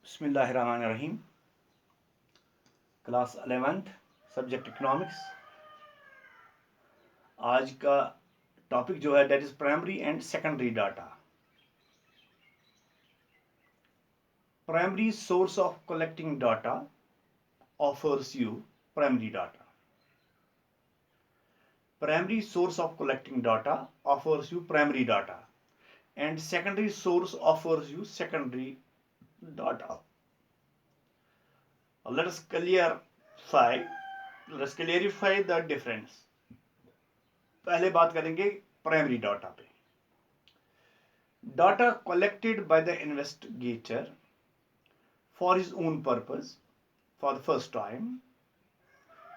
बिस्मिल्लाहिर्रहमानिर्रहीम। Class 11th subject economics. आज का टॉपिक जो है that is primary and secondary data. Primary source of collecting data offers you primary data. Primary source of collecting data offers you primary data and secondary source offers you secondary data. Let's clarify the difference. पहले बात करेंगे primary data पे। Data collected by the investigator for his own purpose for the first time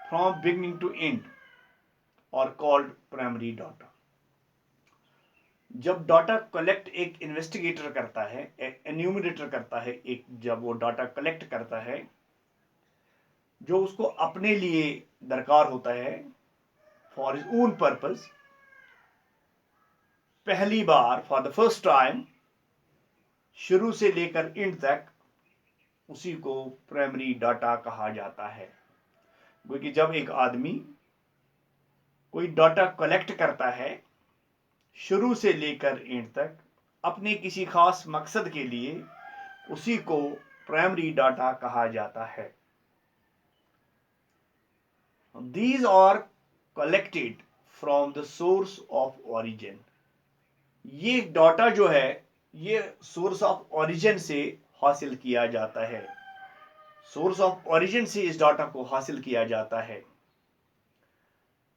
from beginning to end are called primary data. जब data collect एक investigator करता है, enumerator करता है, जब वो डाटा कलेक्ट करता है जो उसको अपने लिए दरकार होता है फॉर हिज ओन पर्पस, पहली बार फॉर द फर्स्ट टाइम, शुरू से लेकर एंड तक, उसी को प्राइमरी डाटा कहा जाता है। क्योंकि जब एक आदमी कोई डाटा कलेक्ट करता है शुरू से लेकर एंड तक अपने किसी खास मकसद के लिए, उसी को प्राइमरी डाटा कहा जाता है। These are collected from the source of origin. ये डाटा जो है ये सोर्स ऑफ ओरिजिन से हासिल किया जाता है। सोर्स ऑफ ओरिजिन से इस डाटा को हासिल किया जाता है।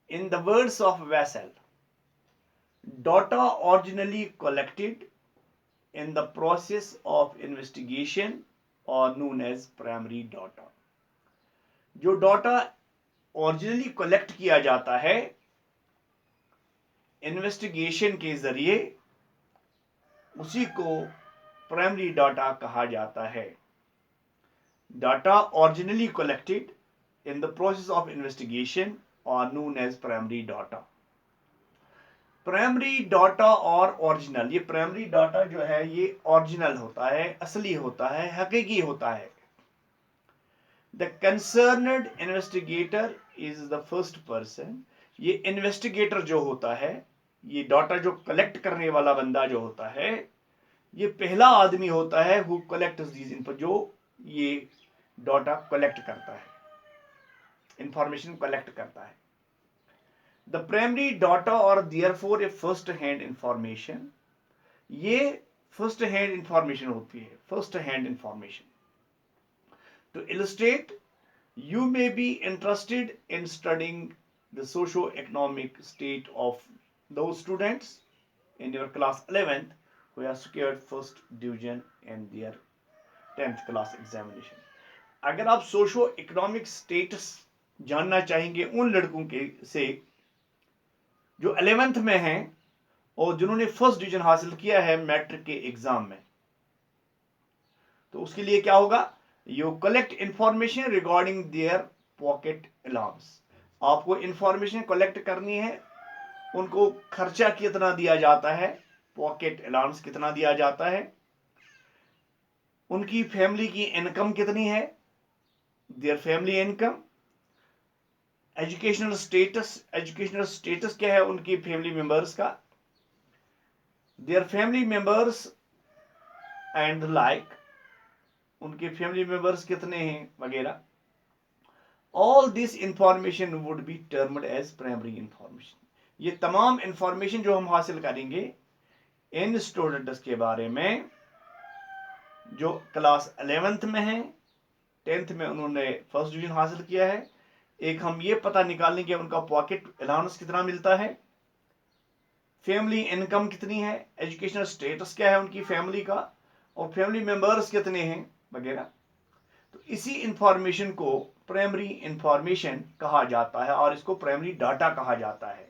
In the words of Wassel, data originally collected in the process of investigation are known as primary data. जो डाटा ओरिजिनली कलेक्ट किया जाता है इन्वेस्टिगेशन के जरिए, उसी को प्राइमरी डाटा कहा जाता है। Data originally collected in the process of investigation are known as primary data. Primary data और ओरिजिनल, ये प्राइमरी डाटा जो है ये ओरिजिनल होता है, असली होता है, हकीकी होता है। The concerned investigator is the first person. ये इन्वेस्टिगेटर जो होता है, ये डाटा जो कलेक्ट करने वाला बंदा जो होता है, ये पहला आदमी होता है हु कलेक्ट्स दीज इनपुट, जो ये डाटा कलेक्ट करता है, इंफॉर्मेशन कलेक्ट करता है। The primary data are therefore a first hand information. ये first hand information होती है, first hand information. To illustrate, you may be interested in studying the socio-economic state of those students in your class 11th who have secured first division in their 10th class examination. अगर आप socio economic status जानना चाहेंगे उन लड़कों के से जो 11th में हैं और जिन्होंने फर्स्ट डिवीजन हासिल किया है मैट्रिक के एग्जाम में, तो उसके लिए क्या होगा? You collect information regarding their pocket allowance. आपको इंफॉर्मेशन कलेक्ट करनी है, उनको खर्चा कितना दिया जाता है, पॉकेट अलाउंस कितना दिया जाता है, उनकी फैमिली की इनकम कितनी है, their family income, educational status क्या है उनकी फैमिली मेंबर्स का, their family members and like, उनके फैमिली मेंबर्स कितने हैं वगैरह। All this information would be termed as primary information. ये तमाम इंफॉर्मेशन जो हम हासिल करेंगे इन स्टूडेंट्स के बारे में जो क्लास 11th में हैं, 10th में उन्होंने फर्स्ट डिवीजन हासिल किया है, एक हम ये पता निकालेंगे उनका पॉकेट अलाउंस कितना मिलता है, फैमिली इनकम कितनी है, एजुकेशनल स्टेटस क्या है उनकी फैमिली का, और फैमिली मेंबर्स कितने हैं वगैरह। तो इसी इंफॉर्मेशन को प्राइमरी इंफॉर्मेशन कहा जाता है और इसको प्राइमरी डाटा कहा जाता है।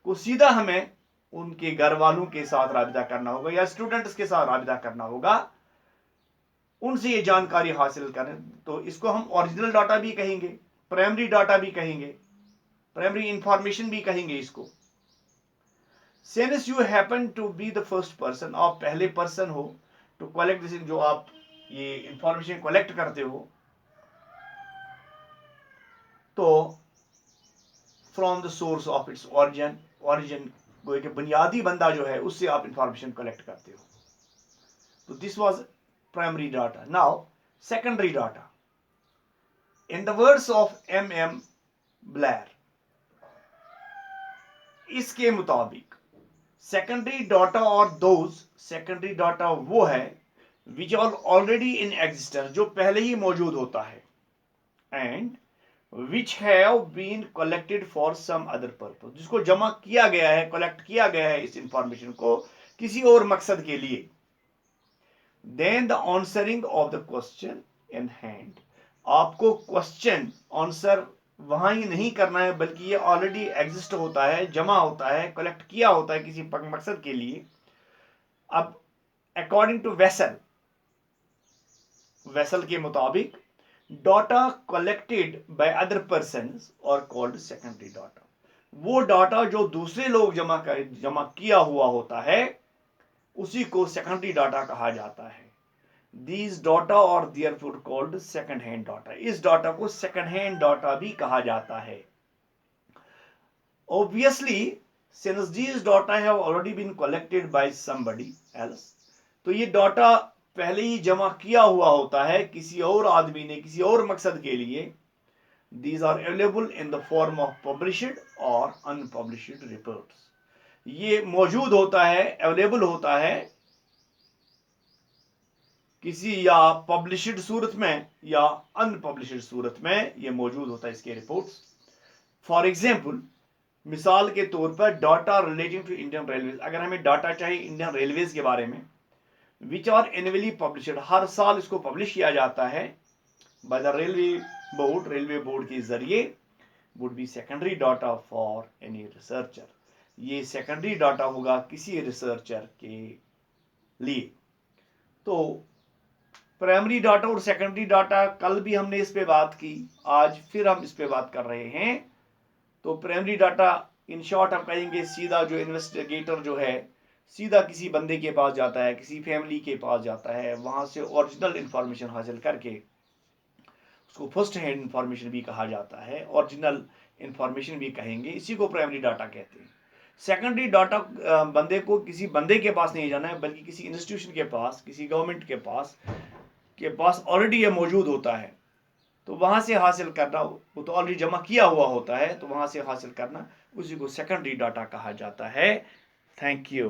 को सीधा हमें उनके घर वालों के साथ राबिता करना होगा या स्टूडेंट्स के साथ राबिता करना होगा, उनसे ये जानकारी हासिल करें, तो इसको हम ओरिजिनल डाटा भी कहेंगे, प्राइमरी डाटा भी कहेंगे, प्राइमरी इंफॉर्मेशन भी कहेंगे इसको। Since you happen to be the first person, आप पहले पर्सन हो टू कलेक्ट दिस, जो आप ये इंफॉर्मेशन कलेक्ट करते हो तो from the source of its origin वो एक बुनियादी बंदा जो है उससे आप इंफॉर्मेशन कलेक्ट करते हो। तो this was primary data. Now secondary data, in the words of M.M. Blair, इसके मुताबिक सेकेंडरी डाटा और दोज, सेकेंडरी डाटा वो है which are already in existence, जो पहले ही मौजूद होता है, and which have been collected for some other purpose, जिसको जमा किया गया है, कलेक्ट किया गया है इस इंफॉर्मेशन को किसी और मकसद के लिए। Then the answering of the question in hand, आपको क्वेश्चन आंसर वहां ही नहीं करना है, बल्कि ये ऑलरेडी एग्जिस्ट होता है, जमा होता है, कलेक्ट किया होता है किसी मकसद के लिए। अब अकॉर्डिंग टू वेसल, वेसल के मुताबिक data collected by other persons और कॉल्ड सेकेंडरी डाटा, वो डाटा जो दूसरे लोग जमा किया हुआ होता है उसी को सेकेंडरी डाटा कहा जाता है। These data are therefore called second hand data, इस डाटा को सेकेंड हैंड डाटा भी कहा जाता है। Obviously, since these data have already been collected by somebody else, तो ये डाटा पहले ही जमा किया हुआ होता है किसी और आदमी ने किसी और मकसद के लिए। These are available in the form of published or unpublished reports, ये मौजूद होता है, अवेलेबल होता है किसी या पब्लिश्ड सूरत में या अनपब्लिश्ड सूरत में, ये मौजूद होता है इसके रिपोर्ट्स। फॉर एग्जाम्पल, मिसाल के तौर पर data relating to Indian Railways, अगर हमें डाटा चाहिए इंडियन रेलवेज के बारे में, विच आर एनुअली पब्लिश्ड, हर साल इसको पब्लिश किया जाता है बाय द रेलवे बोर्ड के जरिए, would be secondary data for any researcher, ये सेकेंडरी डाटा होगा किसी रिसर्चर के लिए। तो प्राइमरी डाटा और सेकेंडरी डाटा, कल भी हमने इस पे बात की, आज फिर हम इस पे बात कर रहे हैं। तो प्राइमरी डाटा इन शॉर्ट हम कहेंगे सीधा जो इन्वेस्टिगेटर जो है सीधा किसी बंदे के पास जाता है, किसी फैमिली के पास जाता है, वहां से ओरिजिनल इंफॉर्मेशन हासिल करके, उसको फर्स्ट हैंड इंफॉर्मेशन भी कहा जाता है, ओरिजिनल इंफॉर्मेशन भी कहेंगे, इसी को प्राइमरी डाटा कहते हैं। सेकेंडरी डाटा बंदे को किसी बंदे के पास नहीं जाना है, बल्कि किसी इंस्टीट्यूशन के पास, किसी गवर्नमेंट के पास ऑलरेडी ये मौजूद होता है, तो वहां से हासिल करना, वो तो ऑलरेडी जमा किया हुआ होता है, तो वहां से हासिल करना, उसी को सेकेंडरी डाटा कहा जाता है। Thank you.